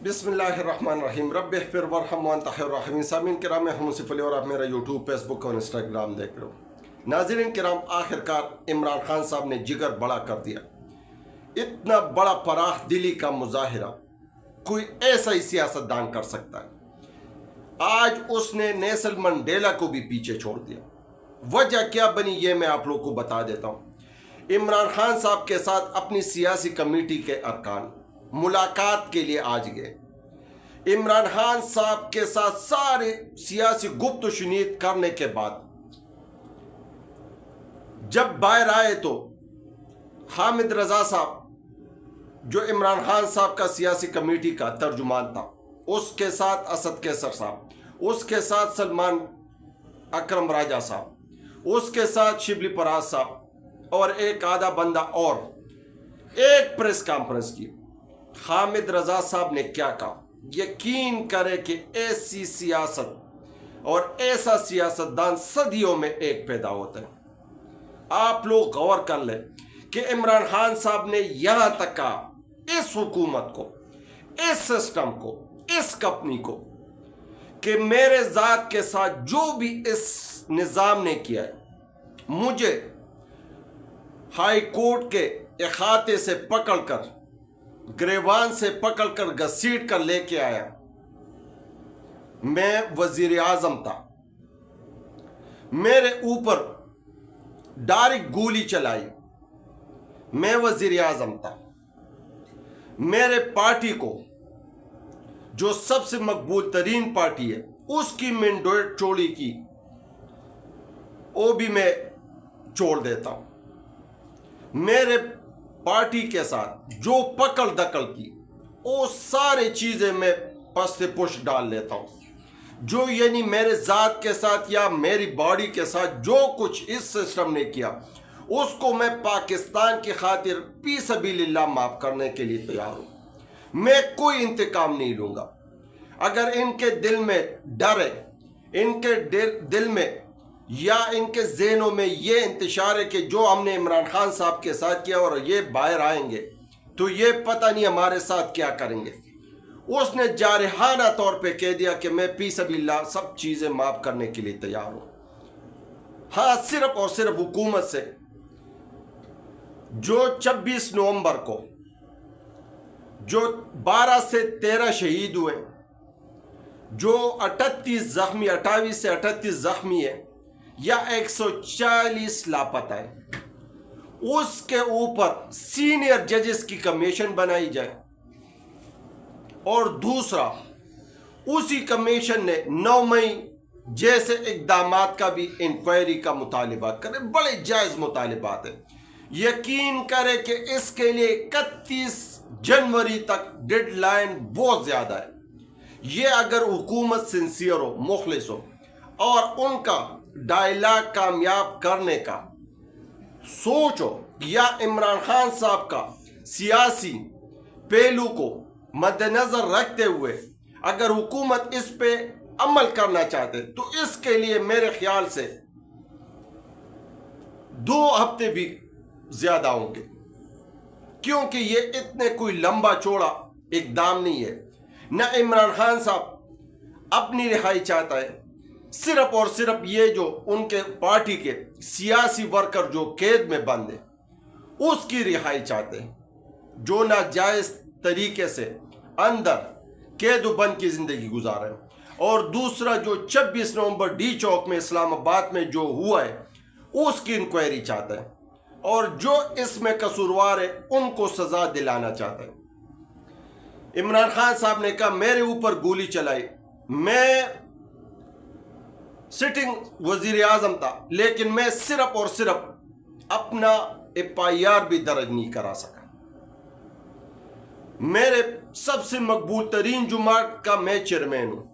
بسم اللہ الرحمن الرحیم رب اغفر وارحم وانت خیر الراحمین۔ سامعین کرام، میں ہوں مصطفیٰ علی اور آپ میرا یوٹیوب، فیس بک اور انسٹاگرام دیکھ رہے ہو۔ ناظرین کرام، آخرکار عمران خان صاحب نے جگر بڑا کر دیا۔ اتنا بڑا فراخ دلی کا مظاہرہ کوئی ایسا ہی سیاستدان کر سکتا ہے۔ آج اس نے نیلسن منڈیلا کو بھی پیچھے چھوڑ دیا۔ وجہ کیا بنی یہ میں آپ لوگوں کو بتا دیتا ہوں۔ عمران خان صاحب کے ساتھ اپنی سیاسی کمیٹی کے ارکان ملاقات کے لیے آج گئے۔ عمران خان صاحب کے ساتھ سارے سیاسی گفت و شنید کرنے کے بعد جب باہر آئے تو حامد رضا صاحب، جو عمران خان صاحب کا سیاسی کمیٹی کا ترجمان تھا، اس کے ساتھ اسد کیسر صاحب، اس کے ساتھ سلمان اکرم راجہ صاحب، اس کے ساتھ شبلی پراز صاحب اور ایک آدھا بندہ اور ایک پریس کانفرنس کی۔ حامد رضا صاحب نے کیا کہا؟ یقین کرے کہ ایسی سیاست اور ایسا سیاستدان صدیوں میں ایک پیدا ہوتا ہے۔ آپ لوگ غور کر لیں کہ عمران خان صاحب نے یہاں تک کہا اس حکومت کو، اس سسٹم کو، اس کمپنی کو کہ میرے ذات کے ساتھ جو بھی اس نظام نے کیا ہے، مجھے ہائی کورٹ کے احاطے سے پکڑ کر، گریوان سے پکڑ کر گھسیٹ کر لے کے آیا۔ میں وزیر اعظم تھا، میرے اوپر ڈائریکٹ گولی چلائی، میں وزیر اعظم تھا۔ میرے پارٹی کو، جو سب سے مقبول ترین پارٹی ہے، اس کی مینڈیٹ چوری کی، وہ بھی میں چھوڑ دیتا ہوں۔ میرے پارٹی کے ساتھ جو پکڑ دکل کی، وہ سارے چیزیں میں پس پش ڈال لیتا ہوں۔ جو یعنی میرے ذات کے ساتھ یا میری باڈی کے ساتھ جو کچھ اس سسٹم نے کیا، اس کو میں پاکستان کی خاطر فی سبیل اللہ معاف کرنے کے لیے تیار ہوں۔ میں کوئی انتقام نہیں لوں گا۔ اگر ان کے دل میں ڈر ہے، ان کے دل میں یا ان کے ذہنوں میں یہ انتشار ہے کہ جو ہم نے عمران خان صاحب کے ساتھ کیا اور یہ باہر آئیں گے تو یہ پتہ نہیں ہمارے ساتھ کیا کریں گے، اس نے جارحانہ طور پہ کہہ دیا کہ میں فی سبیل اللہ سب چیزیں معاف کرنے کے لیے تیار ہوں۔ ہاں، صرف اور صرف حکومت سے جو 26 نومبر کو جو 12 سے 13 شہید ہوئے، جو 28 سے 38 زخمی ہے یا 140 لاپتہ ہے، اس کے اوپر سینئر ججز کی کمیشن بنائی جائے۔ اور دوسرا، اسی کمیشن نے 9 مئی جیسے اقدامات کا بھی انکوائری کا مطالبہ کرے۔ بڑے جائز مطالبات ہیں۔ یقین کرے کہ اس کے لیے 31 جنوری تک ڈیڈ لائن بہت زیادہ ہے۔ یہ اگر حکومت سنسیئر ہو، مخلص ہو اور ان کا ڈائلاگ کامیاب کرنے کا سوچ ہو، یا عمران خان صاحب کا سیاسی پہلو کو مد نظر رکھتے ہوئے اگر حکومت اس پہ عمل کرنا چاہتے تو اس کے لیے میرے خیال سے 2 ہفتے بھی زیادہ ہوں گے، کیونکہ یہ اتنے کوئی لمبا چوڑا اقدام نہیں ہے۔ نہ عمران خان صاحب اپنی رہائی چاہتا ہے، صرف اور صرف یہ جو ان کے پارٹی کے سیاسی ورکر جو قید میں بند ہیں، اس کی رہائی چاہتے ہیں، جو ناجائز طریقے سے اندر قید و بند کی زندگی گزار رہے ہیں۔ اور دوسرا، جو 26 نومبر ڈی چوک میں اسلام آباد میں جو ہوا ہے، اس کی انکوائری چاہتا ہے، اور جو اس میں قصوروار ہے ان کو سزا دلانا چاہتا ہے۔ عمران خان صاحب نے کہا میرے اوپر گولی چلائی، میں سٹنگ وزیر اعظم تھا، لیکن میں صرف اور صرف اپنا FIR بھی درج نہیں کرا سکا۔ میرے سب سے مقبول ترین جماعت کا میں چیئرمین ہوں۔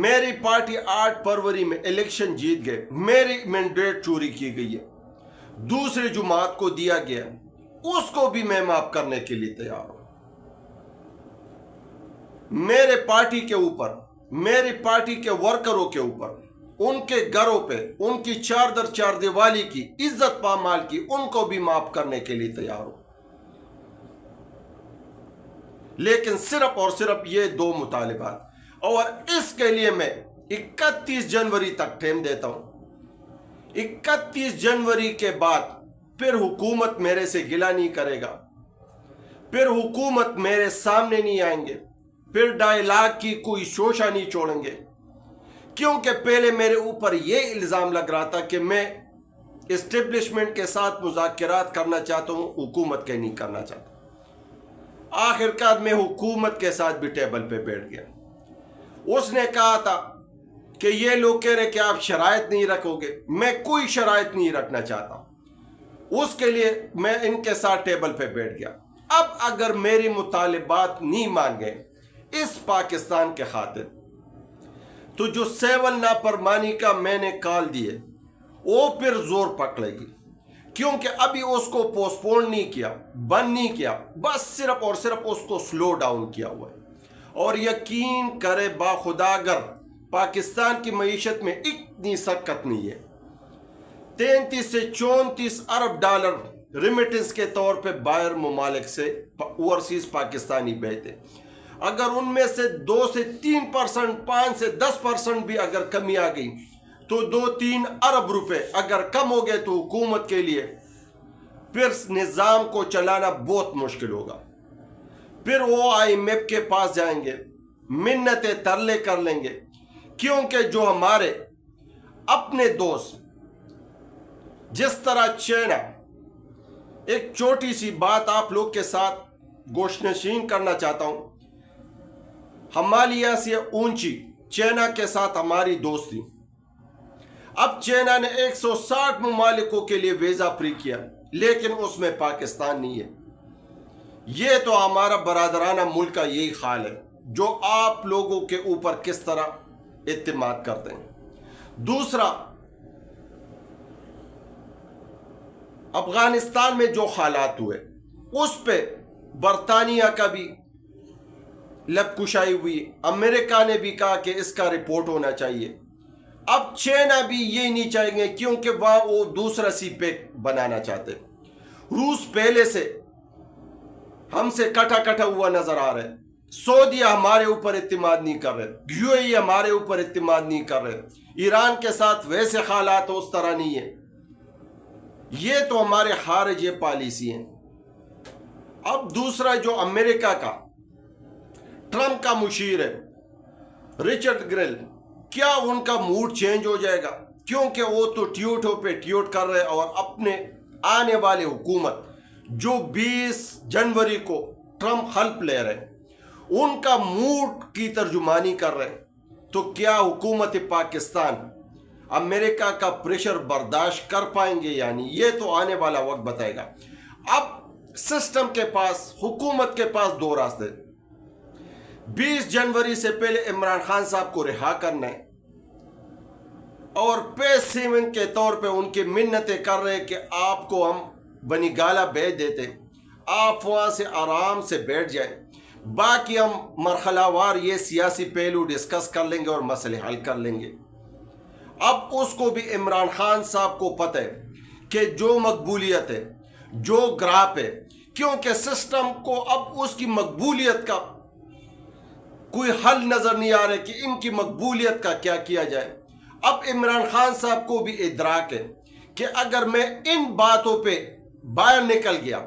میری پارٹی 8 فروری میں الیکشن جیت گئے، میری مینڈیٹ چوری کی گئی ہے، دوسری جماعت کو دیا گیا، اس کو بھی میں معاف کرنے کے لیے تیار ہوں۔ میرے پارٹی کے اوپر، میری پارٹی کے ورکروں کے اوپر، ان کے گھروں پہ ان کی چار در چار دیوالی کی عزت پامال کی، ان کو بھی معاف کرنے کے لیے تیار ہوں۔ لیکن صرف اور صرف یہ 2 مطالبات، اور اس کے لیے میں 31 جنوری تک ٹائم دیتا ہوں۔ 31 جنوری کے بعد پھر حکومت میرے سے گلہ نہیں کرے گا، پھر حکومت میرے سامنے نہیں آئیں گے، پھر ڈائیلاگ کی کوئی شوشہ نہیں چھوڑیں گے، کیونکہ پہلے میرے اوپر یہ الزام لگ رہا تھا کہ میں اسٹیبلشمنٹ کے ساتھ مذاکرات کرنا چاہتا ہوں، حکومت کے نہیں کرنا چاہتا۔ آخر کار میں حکومت کے ساتھ بھی ٹیبل پہ بیٹھ گیا۔ اس نے کہا تھا کہ یہ لوگ کہہ رہے کہ آپ شرائط نہیں رکھو گے، میں کوئی شرائط نہیں رکھنا چاہتا، اس کے لیے میں ان کے ساتھ ٹیبل پہ بیٹھ گیا۔ اب اگر میری مطالبات نہیں مان گئے اس پاکستان کے خاطر، تو جو سیول نافرمانی کا میں نے کال دیے وہ پھر زور پکڑے گی، کیونکہ ابھی اس کو پوسٹ پون نہیں کیا، بند نہیں کیا، بس صرف اور صرف اس کو سلو ڈاؤن کیا ہوا ہے۔ اور یقین کرے با خدا، اگر پاکستان کی معیشت میں اتنی سکت نہیں ہے، 33 سے 34 ارب ڈالر ریمیٹنس کے طور پہ باہر ممالک سے اوورسیز پاکستانی بھیجتے، اگر ان میں سے 2 سے 3%، 5 سے 10% بھی اگر کمی آ گئی تو 2-3 ارب روپے اگر کم ہو گئے تو حکومت کے لیے پھر نظام کو چلانا بہت مشکل ہوگا۔ پھر وہ IMF کے پاس جائیں گے، منتیں ترلے کر لیں گے، کیونکہ جو ہمارے اپنے دوست، جس طرح چائنا، ایک چھوٹی سی بات آپ لوگ کے ساتھ گوشنشین کرنا چاہتا ہوں، ہمالیہ سے اونچی چائنا کے ساتھ ہماری دوستی، اب چائنا نے 160 ممالکوں کے لیے ویزا فری کیا، لیکن اس میں پاکستان نہیں ہے۔ یہ تو ہمارا برادرانہ ملک کا یہی حال ہے، جو آپ لوگوں کے اوپر کس طرح اعتماد کرتے ہیں۔ دوسرا، افغانستان میں جو حالات ہوئے اس پہ برطانیہ کا بھی لب کشائی ہوئی، امریکہ نے بھی کہا کہ اس کا رپورٹ ہونا چاہیے، اب چائنا بھی یہ نہیں چاہیں گے، کیونکہ وہ دوسرا سی پیک بنانا چاہتے۔ روس پہلے سے ہم سے کٹا ہوا نظر آ رہا ہے، سعودیہ ہمارے اوپر اعتماد نہیں کر رہے، UAE ہمارے اوپر اعتماد نہیں کر رہے، ایران کے ساتھ ویسے حالات اس طرح نہیں ہے۔ یہ تو ہمارے خارجہ پالیسی ہیں۔ اب دوسرا جو امریکہ کا ٹرمپ کا مشیر ہے رچرڈ گرل، کیا ان کا موڈ چینج ہو جائے گا؟ کیونکہ وہ تو ٹیوٹوں پہ ٹیوٹ کر رہے، اور اپنے آنے والے حکومت جو 20 جنوری کو ٹرمپ حلف لے رہے، ان کا موڈ کی ترجمانی کر رہے، تو کیا حکومت پاکستان امریکہ کا پریشر برداشت کر پائیں گے؟ یعنی یہ تو آنے والا وقت بتائے گا۔ اب سسٹم کے پاس، حکومت کے پاس 2 راستے، 20 جنوری سے پہلے عمران خان صاحب کو رہا کرنا ہے، اور پیسیون کے طور پہ ان کی منتیں کر رہے کہ آپ کو ہم بنی گالا بھیج دیتے، آپ وہاں سے آرام سے بیٹھ جائیں، باقی ہم مرحلہ وار یہ سیاسی پہلو ڈسکس کر لیں گے اور مسئلے حل کر لیں گے۔ اب اس کو بھی عمران خان صاحب کو پتہ ہے کہ جو مقبولیت ہے، جو گراپ ہے، کیونکہ سسٹم کو اب اس کی مقبولیت کا کوئی حل نظر نہیں آ رہا کہ ان کی مقبولیت کا کیا کیا جائے۔ اب عمران خان صاحب کو بھی ادراک ہے کہ اگر میں ان باتوں پہ باہر نکل گیا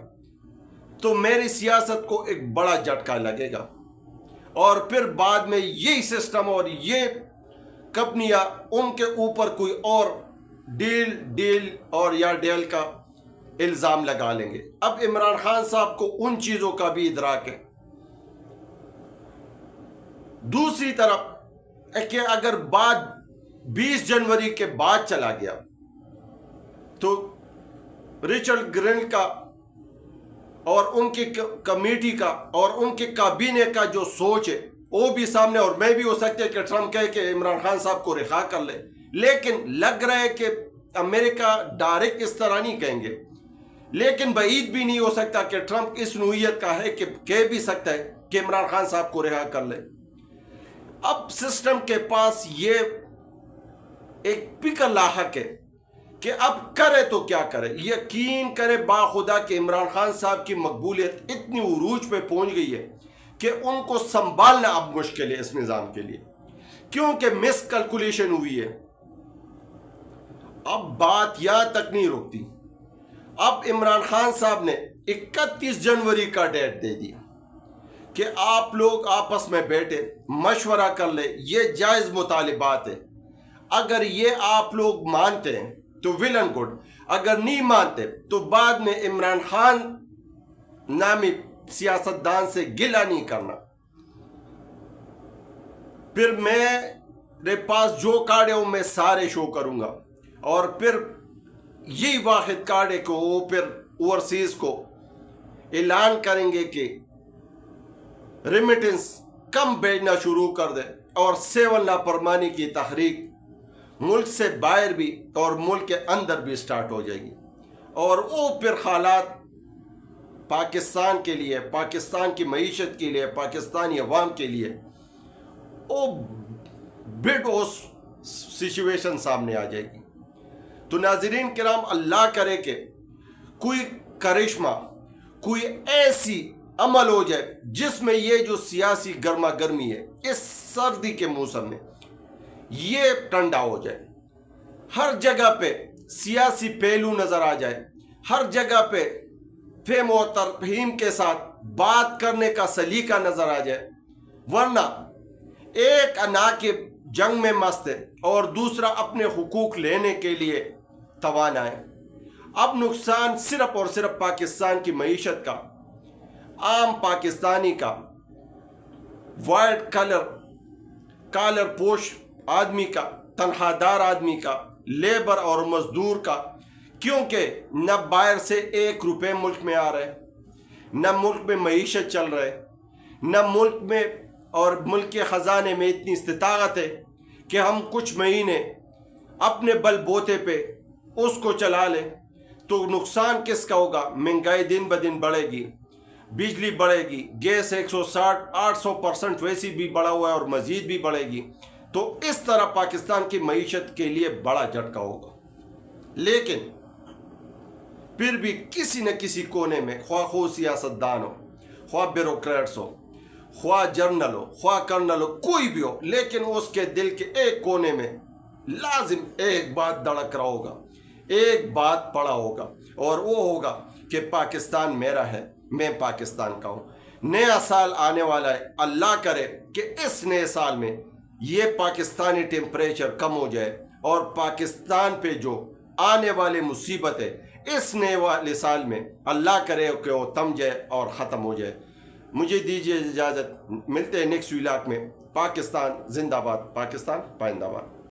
تو میری سیاست کو ایک بڑا جھٹکا لگے گا، اور پھر بعد میں یہی سسٹم اور یہ کمپنیاں ان کے اوپر کوئی اور ڈیل اور یا ڈیل کا الزام لگا لیں گے۔ اب عمران خان صاحب کو ان چیزوں کا بھی ادراک ہے۔ دوسری طرف کہ اگر بعد 20 جنوری کے بعد چلا گیا تو رچرڈ گرین کا اور ان کی کمیٹی کا اور ان کی کابینہ کا جو سوچ ہے وہ بھی سامنے، اور میں بھی ہو سکتا ہے کہ ٹرمپ کہے کہ عمران خان صاحب کو رہا کر لے، لیکن لگ رہا ہے کہ امریکہ ڈائریکٹ اس طرح نہیں کہیں گے، لیکن بعید بھی نہیں ہو سکتا کہ ٹرمپ اس نوعیت کا ہے کہ کہہ بھی سکتا ہے کہ عمران خان صاحب کو رہا کر لے۔ اب سسٹم کے پاس یہ ایک فکر لاحق ہے کہ اب کرے تو کیا کرے۔ یقین کرے با خدا کہ عمران خان صاحب کی مقبولیت اتنی عروج پہ پہنچ گئی ہے کہ ان کو سنبھالنا اب مشکل ہے اس نظام کے لیے، کیونکہ مس کیلکولیشن ہوئی ہے۔ اب بات یہاں تک نہیں رکتی، اب عمران خان صاحب نے 31 جنوری کا ڈیٹ دے دیا کہ آپ لوگ آپس میں بیٹھے مشورہ کر لیں، یہ جائز مطالبات ہے، اگر یہ آپ لوگ مانتے ہیں تو ویل اینڈ گڈ، اگر نہیں مانتے تو بعد میں عمران خان نامی سیاستدان سے گلہ نہیں کرنا۔ پھر میرے پاس جو کارڈ ہوں میں سارے شو کروں گا، اور پھر یہی واحد کارڈ ہے کہ وہ پھر اوورسیز کو اعلان کریں گے کہ ریمیٹنس کم بھیجنا شروع کر دے، اور سیول نافرمانی کی تحریک ملک سے باہر بھی اور ملک کے اندر بھی سٹارٹ ہو جائے گی، اور وہ پھر حالات پاکستان کے لیے، پاکستان کی معیشت کے لیے، پاکستانی عوام کے لیے وہ بڑ سچویشن سامنے آ جائے گی۔ تو ناظرین کرام، اللہ کرے کہ کوئی کرشمہ، کوئی ایسی عمل ہو جائے جس میں یہ جو سیاسی گرما گرمی ہے اس سردی کے موسم میں یہ ٹھنڈا ہو جائے، ہر جگہ پہ سیاسی پہلو نظر آ جائے، ہر جگہ پہ فہم و تفہیم کے ساتھ بات کرنے کا سلیقہ نظر آ جائے، ورنہ ایک انا کے جنگ میں مست ہے اور دوسرا اپنے حقوق لینے کے لیے توانا ہے۔ اب نقصان صرف اور صرف پاکستان کی معیشت کا، عام پاکستانی کا، وائٹ کالر پوش آدمی کا، تنخواہ دار آدمی کا، لیبر اور مزدور کا، کیونکہ نہ باہر سے 1 روپے ملک میں آ رہے، نہ ملک میں معیشت چل رہے، نہ ملک میں اور ملک کے خزانے میں اتنی استطاعت ہے کہ ہم کچھ مہینے اپنے بل بوتے پہ اس کو چلا لیں۔ تو نقصان کس کا ہوگا؟ مہنگائی دن بدن بڑھے گی، بجلی بڑھے گی، گیس 160-800% ویسی بھی بڑھا ہوا ہے اور مزید بھی بڑھے گی، تو اس طرح پاکستان کی معیشت کے لیے بڑا جھٹکا ہوگا۔ لیکن پھر بھی کسی نہ کسی کونے میں، خواہ سیاستدان ہو، خواہ بیوروکریٹس ہو، خواہ جرنل ہو، خواہ کرنل ہو، کوئی بھی ہو، لیکن اس کے دل کے ایک کونے میں لازم ایک بات دھڑک رہا ہوگا، ایک بات پڑا ہوگا، اور وہ ہوگا کہ پاکستان میرا ہے، میں پاکستان کا ہوں۔ نیا سال آنے والا ہے، اللہ کرے کہ اس نئے سال میں یہ پاکستانی ٹیمپریچر کم ہو جائے اور پاکستان پہ جو آنے والے مصیبت ہے اس نئے والے سال میں اللہ کرے کہ وہ تھم جائے اور ختم ہو جائے۔ مجھے دیجیے اجازت، ملتے ہیں نیکسٹ ولاگ میں۔ پاکستان زندہ باد، پاکستان پائندہ باد۔